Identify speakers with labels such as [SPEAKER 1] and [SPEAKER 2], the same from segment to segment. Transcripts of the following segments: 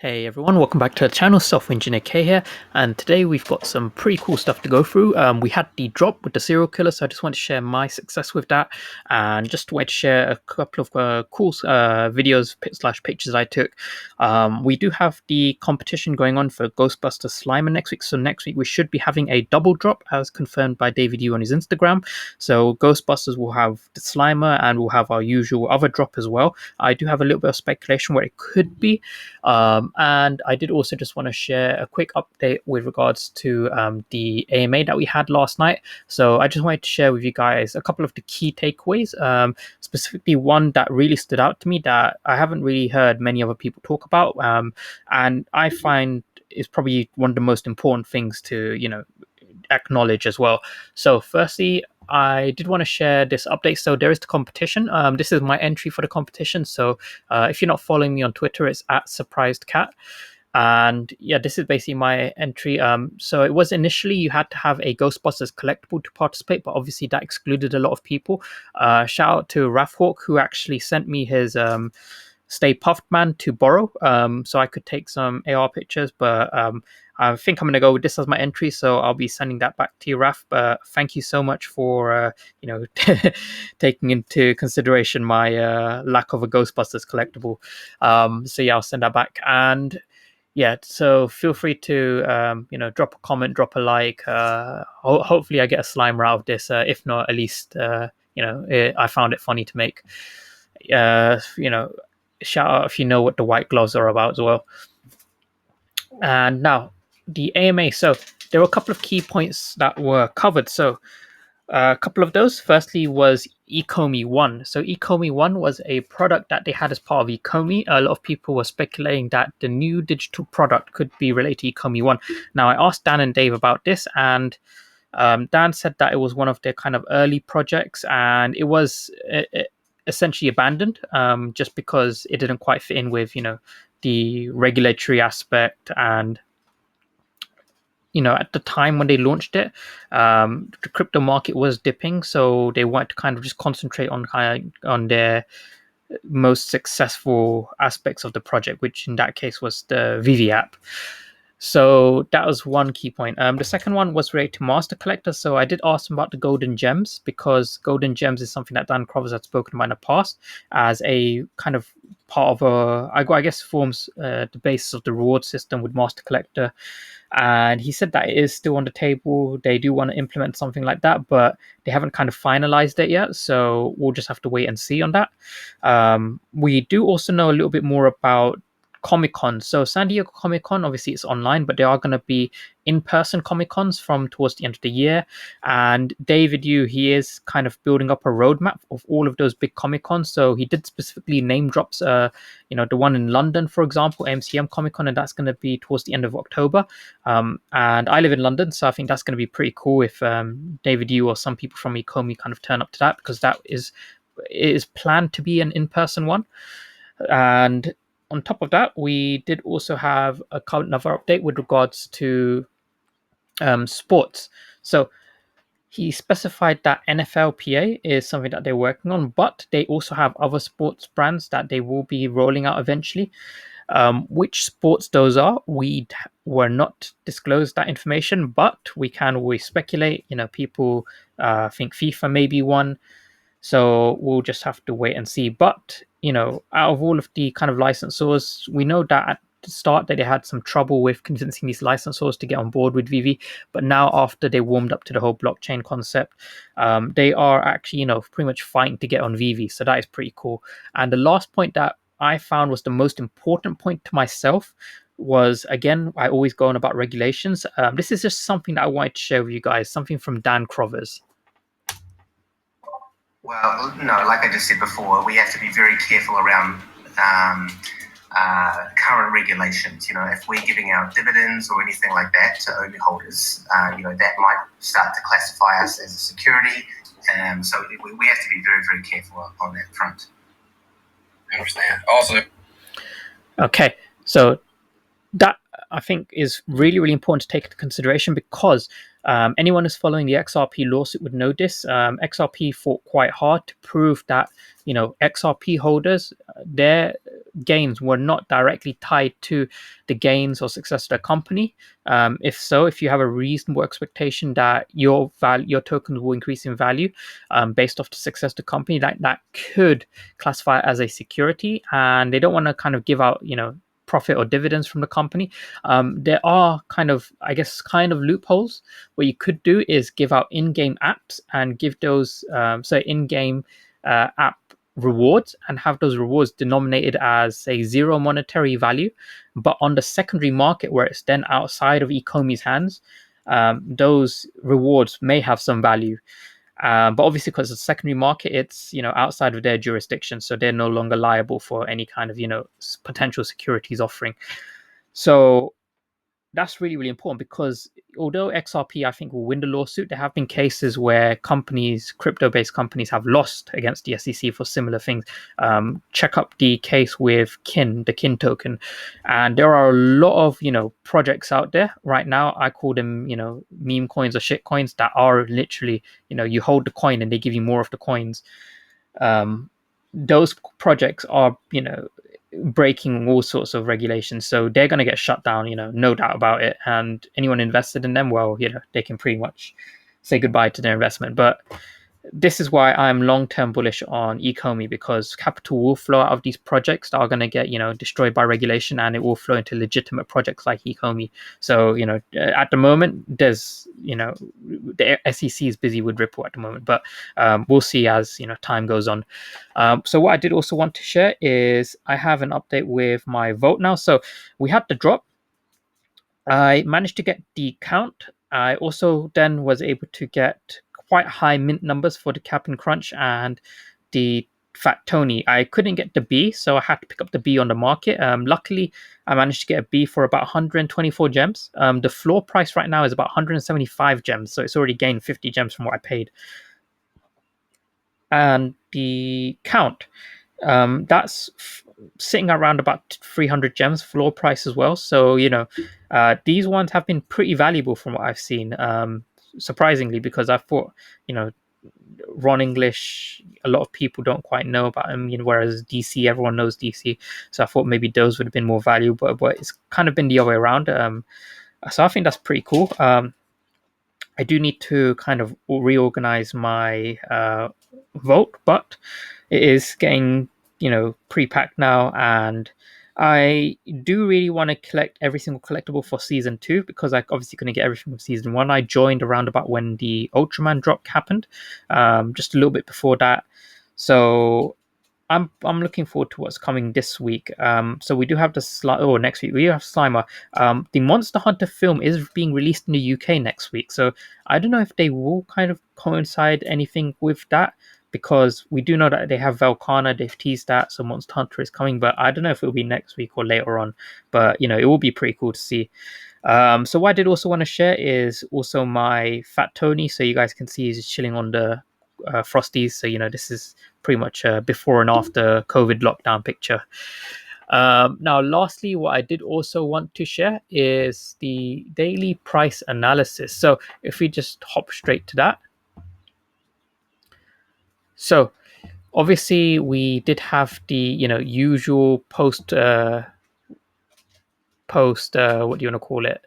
[SPEAKER 1] Hey everyone, welcome back to the channel. Software Engineer K here, and today we've got some pretty cool stuff to go through. We had the drop with the serial killer, so I just want to share my success with that, and just wanted to share a couple of cool videos slash pictures I took. We do have the competition going on for Ghostbusters Slimer next week, so next week we should be having a double drop as confirmed by David Yu on his Instagram. So Ghostbusters will have the Slimer, and we'll have our usual other drop as well. I do have a little bit of speculation where it could be. And I did also just want to share a quick update with regards to the AMA that we had last night. So I just wanted to share with you guys a couple of the key takeaways, specifically one that really stood out to me that I haven't really heard many other people talk about. And I find is probably one of the most important things to, acknowledge as well. So firstly, I did want to share this update. So there is the competition. This is my entry for the competition. So if you're not following me on Twitter, it's at surprisedcat. And yeah, this is basically my entry. So it was initially you had to have a Ghostbusters collectible to participate, but obviously that excluded a lot of people. Shout out to Rafhawk, who actually sent me his Stay Puffed Man to borrow, so I could take some AR pictures. But I think I'm going to go with this as my entry, so I'll be sending that back to you, Raf. But thank you so much for taking into consideration my lack of a Ghostbusters collectible. So yeah, I'll send that back. And yeah, so feel free to drop a comment, drop a like. Hopefully I get a Slimer out of this. If not, at least I found it funny to make. Shout out if you know what the white gloves are about as well. And now the AMA. So there were a couple of key points that were covered. So a couple of those. Firstly was Ecomi 1. So Ecomi 1 was a product that they had as part of Ecomi. A lot of people were speculating that the new digital product could be related to Ecomi 1. Now I asked Dan and Dave about this, and Dan said that it was one of their kind of early projects, and it was essentially abandoned just because it didn't quite fit in with the regulatory aspect. And at the time when they launched it, the crypto market was dipping, so they wanted to kind of just concentrate on their most successful aspects of the project, which in that case was the VeVe app. So that was one key point. The second one was related to Master Collector. So I did ask him about the Golden Gems, because Golden Gems is something that Dan Crothers had spoken about in the past as a kind of part of I guess forms the basis of the reward system with Master Collector. And he said that it is still on the table. They do want to implement something like that, but they haven't kind of finalized it yet. So we'll just have to wait and see on that. We do also know a little bit more about Comic-Con. So San Diego Comic-Con, obviously it's online, but there are going to be in-person Comic-Cons from towards the end of the year. And David Yu, he is kind of building up a roadmap of all of those big Comic-Cons. So he did specifically name drops, the one in London, for example, MCM Comic-Con, and that's going to be towards the end of October. And I live in London, so I think that's going to be pretty cool if David Yu or some people from Ecomi kind of turn up to that, because it is planned to be an in-person one. And on top of that, we did also have another update with regards to sports. So he specified that NFLPA is something that they're working on, but they also have other sports brands that they will be rolling out eventually. Which sports those are, we were not disclosed that information, but we can always speculate. People think FIFA may be one. So we'll just have to wait and see. But, out of all of the kind of licensors, we know that at the start that they had some trouble with convincing these licensors to get on board with VeVe. But now after they warmed up to the whole blockchain concept, they are actually, pretty much fighting to get on VeVe. So that is pretty cool. And the last point that I found was the most important point to myself was, again, I always go on about regulations. This is just something that I wanted to share with you guys, something from Dan Crothers.
[SPEAKER 2] Well, no, like I just said before, we have to be very careful around current regulations. If we're giving out dividends or anything like that to OMI holders, that might start to classify us as a security. So we have to be very, very careful on that front.
[SPEAKER 3] I understand. Also,
[SPEAKER 1] okay, so that I think is really, really important to take into consideration, because anyone who's following the XRP lawsuit would know this. XRP fought quite hard to prove that, XRP holders, their gains were not directly tied to the gains or success of the company. If so, if you have a reasonable expectation that your tokens will increase in value based off the success of the company, that could classify it as a security, and they don't want to kind of give out, profit or dividends from the company. There are kind of loopholes. What you could do is give out in-game apps and give those in-game app rewards, and have those rewards denominated as a zero monetary value, but on the secondary market where it's then outside of Ecomi's hands, those rewards may have some value. But obviously, because it's a secondary market, it's outside of their jurisdiction, so they're no longer liable for any kind of potential securities offering. So that's really, really important, because although XRP, I think, will win the lawsuit, there have been cases where crypto-based companies, have lost against the SEC for similar things. Check up the case with the Kin token, and there are a lot of projects out there right now. I call them meme coins or shit coins, that are literally you hold the coin and they give you more of the coins. Those projects are breaking all sorts of regulations, so they're going to get shut down, no doubt about it. And anyone invested in them, well, they can pretty much say goodbye to their investment. But this is why I'm long-term bullish on Ecomi, because capital will flow out of these projects that are going to get destroyed by regulation, and it will flow into legitimate projects like Ecomi. So at the moment, there's the SEC is busy with Ripple at the moment, but we'll see as time goes on. So what I did also want to share is I have an update with my vote now. So we had the drop. I managed to get the count. I also then was able to get quite high mint numbers for the Cap'n Crunch and the Fat Tony. I couldn't get the B, so I had to pick up the B on the market. Luckily, I managed to get a B for about 124 gems. The floor price right now is about 175 gems, so it's already gained 50 gems from what I paid. And the count, that's sitting around about 300 gems floor price as well. So these ones have been pretty valuable from what I've seen, surprisingly, because I thought Ron English, a lot of people don't quite know about him, whereas DC, everyone knows DC. So I thought maybe those would have been more valuable, but it's kind of been the other way around. So I think that's pretty cool. I do need to kind of reorganize my vote, but it is getting pre-packed now, and I do really want to collect every single collectible for season 2, because I obviously couldn't get everything from season 1. I joined around about when the Ultraman drop happened, just a little bit before that. So I'm looking forward to what's coming this week. So we do have the next week we have Slimer. The Monster Hunter film is being released in the UK next week, so I don't know if they will kind of coincide anything with that, because we do know that they have Velkhana, they've teased that, so Monster Hunter is coming, but I don't know if it'll be next week or later on. But it will be pretty cool to see. So what I did also want to share is also my Fat Tony, so you guys can see he's chilling on the Frosties. So this is pretty much a before and after COVID lockdown picture. Now, lastly, what I did also want to share is the daily price analysis. So if we just hop straight to that. So obviously we did have the usual post what do you want to call it,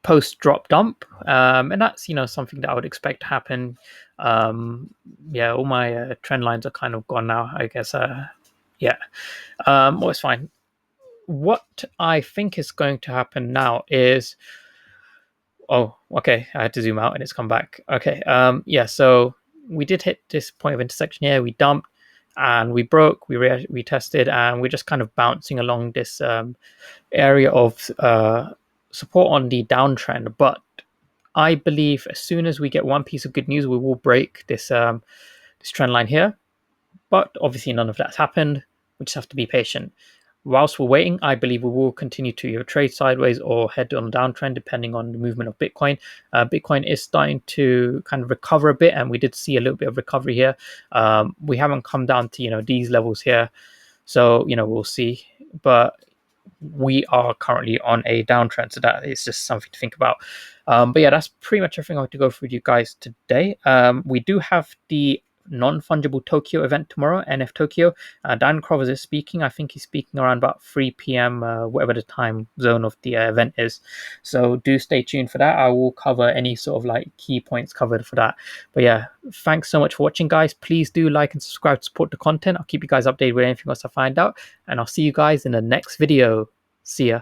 [SPEAKER 1] post drop dump, and that's something that I would expect to happen. All my trend lines are kind of gone now, I guess. Well, it's fine. What I think is going to happen now is, okay, I had to zoom out and it's come back. Okay, so we did hit this point of intersection here. We dumped and we broke, we retested, and we're just kind of bouncing along this area of support on the downtrend. But I believe as soon as we get one piece of good news, we will break this this trend line here. But obviously none of that's happened. We just have to be patient. Whilst we're waiting, I believe we will continue to either trade sideways or head on a downtrend, depending on the movement of Bitcoin. Bitcoin is starting to kind of recover a bit, and we did see a little bit of recovery here. We haven't come down to these levels here, so we'll see. But we are currently on a downtrend, so that is just something to think about. But yeah, that's pretty much everything I want to go through with you guys today. We do have the non-fungible Tokyo event tomorrow, NF Tokyo. Dan Crovers is speaking. I think he's speaking around about 3 p.m., whatever the time zone of the event is. So do stay tuned for that. I will cover any sort of like key points covered for that. But yeah, thanks so much for watching, guys. Please do like and subscribe to support the content. I'll keep you guys updated with anything else I find out, and I'll see you guys in the next video. See ya.